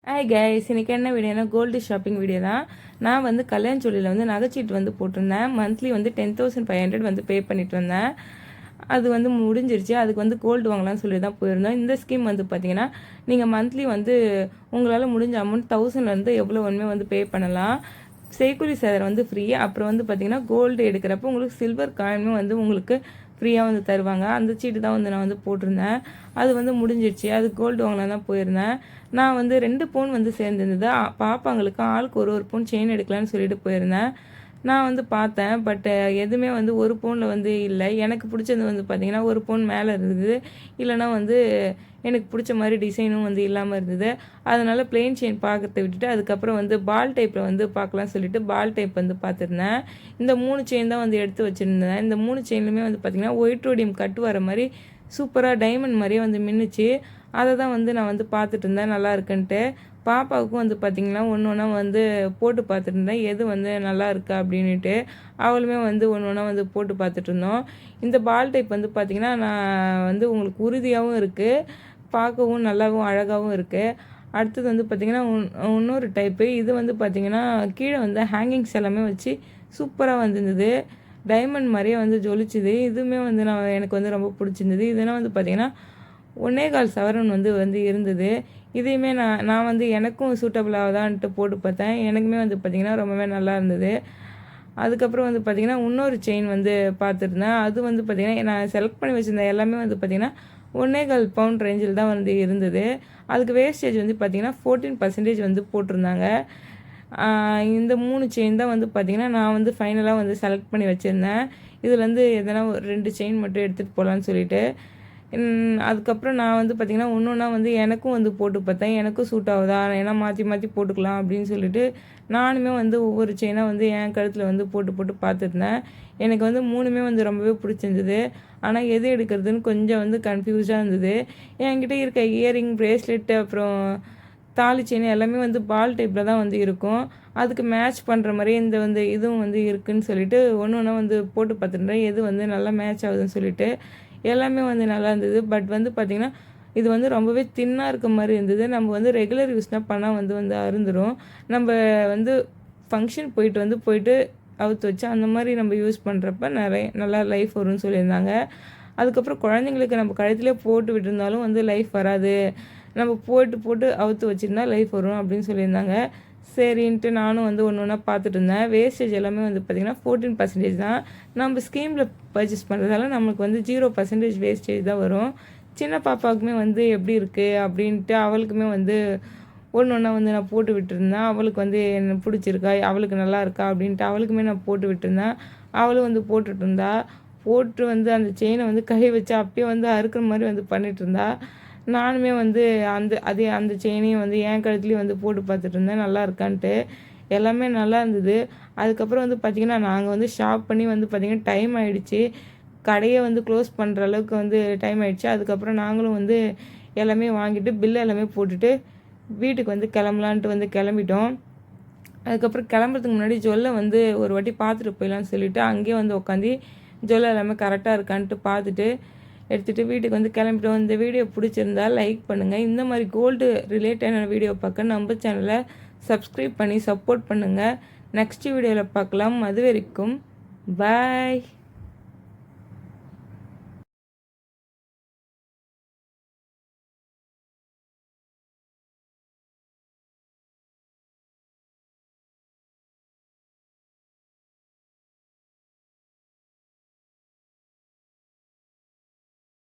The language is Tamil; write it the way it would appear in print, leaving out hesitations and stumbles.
ஹாய் கைஸ், இன்னைக்கு என்ன வீடியோனா கோல்டு ஷாப்பிங் வீடியோ தான். நான் வந்து கல்யாணச்சொல்லியில் வந்து நகைச்சீட்டு வந்து போட்டிருந்தேன். மந்த்லி வந்து 10,500 வந்து பே பண்ணிட்டு வந்தேன். அது வந்து முடிஞ்சிருச்சு. அதுக்கு வந்து கோல்டு வாங்கலாம்னு சொல்லி தான் போயிருந்தோம். இந்த ஸ்கீம் வந்து பார்த்தீங்கன்னா நீங்கள் மந்த்லி வந்து உங்களால் முடிஞ்ச அமௌண்ட் 1000லேருந்து எவ்வளோ ஒன்றுமே வந்து பே பண்ணலாம். செய்கூலி சேதாரம் வந்து ஃப்ரீ. அப்புறம் வந்து பார்த்தீங்கன்னா கோல்டு எடுக்கிறப்ப உங்களுக்கு சில்வர் காயினுமே வந்து உங்களுக்கு ஃப்ரீயாக வந்து தருவாங்க. அந்த சீட்டு தான் வந்து நான் வந்து போட்டிருந்தேன். அது வந்து முடிஞ்சிடுச்சு. அது கோல்டு வாங்கலாம் தான் போயிருந்தேன். நான் வந்து 2 பவுன் வந்து சேர்ந்துருந்தது. பாப்பாங்களுக்கு ஆளுக்கு ஒரு பவுன் செயின் எடுக்கலான்னு சொல்லிட்டு போயிருந்தேன். நான் வந்து பார்த்தேன். பட் எதுவுமே வந்து 1 பவுனில் வந்து இல்லை. எனக்கு பிடிச்சது வந்து பார்த்திங்கன்னா 1 பவுன் மேலே இருந்தது. இல்லைனா வந்து எனக்கு பிடிச்ச மாதிரி டிசைனும் வந்து இல்லாமல் இருந்தது. அதனால் பிளெயின் செயின் பார்க்கறத விட்டுட்டு அதுக்கப்புறம் வந்து பால் டைப்பில் வந்து பார்க்கலாம்னு சொல்லிட்டு பால் டைப் வந்து பார்த்துருந்தேன். இந்த 3 செயின் தான் வந்து எடுத்து வச்சுருந்தேன். இந்த 3 செயின்லுமே வந்து பார்த்திங்கன்னா ஒயிட் ரோடியம் கட்டு வர மாதிரி சூப்பராக டைமண்ட் மாதிரியே வந்து மின்னுச்சு. அதை தான் வந்து நான் வந்து பார்த்துட்டு இருந்தேன் நல்லா இருக்குன்ட்டு. பாப்பாவுக்கும் வந்து பார்த்திங்கன்னா ஒன்று ஒன்றா வந்து போட்டு பார்த்துட்டு இருந்தேன், எது வந்து நல்லா இருக்கா அப்படின்ட்டு. அவளுமே வந்து ஒன்று ஒன்றா வந்து போட்டு பார்த்துட்டு இருந்தோம். இந்த பால் டைப் வந்து பார்த்திங்கன்னா நான் வந்து உங்களுக்கு உறுதியாகவும் இருக்குது, பார்க்கவும் நல்லாவும் அழகாகவும் இருக்குது. அடுத்தது வந்து பார்த்திங்கன்னா இன்னொரு டைப்பு. இது வந்து பார்த்திங்கன்னா கீழே வந்து ஹேங்கிங்ஸ் எல்லாமே வச்சு சூப்பராக வந்துருந்தது. டைமண்ட் மாதிரியே வந்து ஜொலிச்சுது. இதுவுமே வந்து எனக்கு வந்து ரொம்ப பிடிச்சிருந்தது. இதெல்லாம் வந்து பார்த்திங்கன்னா 1.25 சவரன் வந்து இருந்தது. இதையுமே நான் வந்து எனக்கும் சூட்டபிள் ஆகுதான்ட்டு போட்டு பார்த்தேன். எனக்குமே வந்து பார்த்திங்கன்னா ரொம்பவே நல்லா இருந்தது. அதுக்கப்புறம் வந்து பார்த்திங்கன்னா இன்னொரு செயின் வந்து பார்த்துருந்தேன். அது வந்து பார்த்திங்கன்னா நான் செலக்ட் பண்ணி வச்சுருந்தேன் எல்லாமே வந்து பார்த்திங்கன்னா 1.25 பவுண்ட் ரேஞ்சில் தான் வந்து இருந்தது. அதுக்கு வேஸ்டேஜ் வந்து பார்த்திங்கன்னா 14% வந்து போட்டிருந்தாங்க. இந்த 3 செயின் தான் வந்து பார்த்திங்கன்னா நான் வந்து ஃபைனலாக வந்து செலக்ட் பண்ணி வச்சுருந்தேன். இதுலேருந்து எதனா ஒரு 2 செயின் மட்டும் எடுத்துகிட்டு போகலான்னு சொல்லிட்டு. அதுக்கப்புறம் நான் வந்து பார்த்திங்கன்னா ஒன்று ஒன்றா வந்து எனக்கும் வந்து போட்டு பார்த்தேன். எனக்கும் சூட் ஆகுதா, ஏன்னா மாற்றி மாற்றி போட்டுக்கலாம் அப்படின்னு சொல்லிட்டு நானுமே வந்து ஒவ்வொரு செயினாக வந்து என் கழுத்தில் வந்து போட்டு பார்த்துருந்தேன். எனக்கு வந்து 3மே வந்து ரொம்பவே பிடிச்சிருந்தது. ஆனால் எது எடுக்கிறதுன்னு கொஞ்சம் வந்து கன்ஃபியூஸாக இருந்தது. என்கிட்ட இருக்க இயரிங், ப்ரேஸ்லெட்டு, அப்புறம் தாலி செயின் எல்லாமே வந்து பால் டைப்பில் தான் வந்து இருக்கும். அதுக்கு மேட்ச் பண்ணுற மாதிரி இந்த வந்து இதுவும் வந்து இருக்குதுன்னு சொல்லிட்டு ஒன்று ஒன்றா வந்து போட்டு பார்த்துருந்தேன், எது வந்து நல்லா மேட்ச் ஆகுதுன்னு சொல்லிட்டு. எல்லாமே வந்து நல்லா இருந்தது. பட் வந்து பார்த்திங்கன்னா இது வந்து ரொம்பவே தின்னாக இருக்க மாதிரி இருந்தது. நம்ம வந்து ரெகுலர் யூஸ்னால் பண்ணால் வந்து அருந்துடும். நம்ம வந்து ஃபங்க்ஷன் போயிட்டு அவுத்து வச்சு அந்த மாதிரி நம்ம யூஸ் பண்ணுறப்ப நல்லா லைஃப் வரும்னு சொல்லியிருந்தாங்க. அதுக்கப்புறம் குழந்தைங்களுக்கு நம்ம கழுத்திலே போட்டு விட்டுருந்தாலும் வந்து லைஃப் வராது, நம்ம போட்டு அவுத்து வச்சுருந்தா லைஃப் வரும் அப்படின்னு சொல்லியிருந்தாங்க. சரின்ட்டு நானும் வந்து ஒன்று ஒன்றா பார்த்துட்டு இருந்தேன். வேஸ்டேஜ் எல்லாமே வந்து பார்த்திங்கன்னா 14% தான். நம்ம ஸ்கீமில் பர்ச்சேஸ் பண்ணுறதால நம்மளுக்கு வந்து 0% வேஸ்டேஜ் தான் வரும். சின்ன பாப்பாவுக்குமே வந்து எப்படி இருக்குது அப்படின்ட்டு அவளுக்குமே வந்து ஒன்று ஒன்றா வந்து நான் போட்டு விட்டுருந்தேன். அவளுக்கு வந்து என்ன பிடிச்சிருக்கா, அவளுக்கு நல்லா இருக்கா அப்படின்ட்டு அவளுக்குமே நான் போட்டு விட்டுருந்தேன். அவளும் வந்து போட்டுட்டு இருந்தா. போட்டு வந்து அந்த செயினை வந்து கை வச்சு அப்படியே வந்து அறுக்கிற மாதிரி வந்து பண்ணிட்டு இருந்தா. நானுமே வந்து அந்த செயினையும் வந்து என் கழுத்துலேயும் வந்து போட்டு பார்த்துட்டு இருந்தேன் நல்லா இருக்கான்ட்டு. எல்லாமே நல்லா இருந்தது. அதுக்கப்புறம் வந்து பார்த்திங்கன்னா நாங்கள் வந்து ஷாப் பண்ணி வந்து பார்த்திங்கன்னா டைம் ஆகிடுச்சி. கடையை வந்து க்ளோஸ் பண்ணுற அளவுக்கு வந்து டைம் ஆகிடுச்சி. அதுக்கப்புறம் நாங்களும் வந்து எல்லாமே வாங்கிட்டு பில்லு எல்லாமே போட்டுட்டு வீட்டுக்கு வந்து கிளம்பலான்ட்டு வந்து கிளம்பிட்டோம். அதுக்கப்புறம் கிளம்புறதுக்கு முன்னாடி ஜுவல்லை வந்து ஒரு வாட்டி பார்த்துட்டு போயிடலான்னு சொல்லிவிட்டு அங்கேயே வந்து உட்காந்து ஜுவல்லை எல்லாமே கரெக்டாக இருக்கான்ட்டு பார்த்துட்டு எடுத்துகிட்டு வீட்டுக்கு வந்து கிளம்பிட்டோம். இந்த வீடியோ பிடிச்சிருந்தா லைக் பண்ணுங்கள். இந்த மாதிரி கோல்டு ரிலேட்டடான வீடியோ பார்க்க நம்ம சேனலை சப்ஸ்கிரைப் பண்ணி சப்போர்ட் பண்ணுங்கள். நெக்ஸ்ட் வீடியோவில் பார்க்கலாம். அது வரைக்கும் பாய்.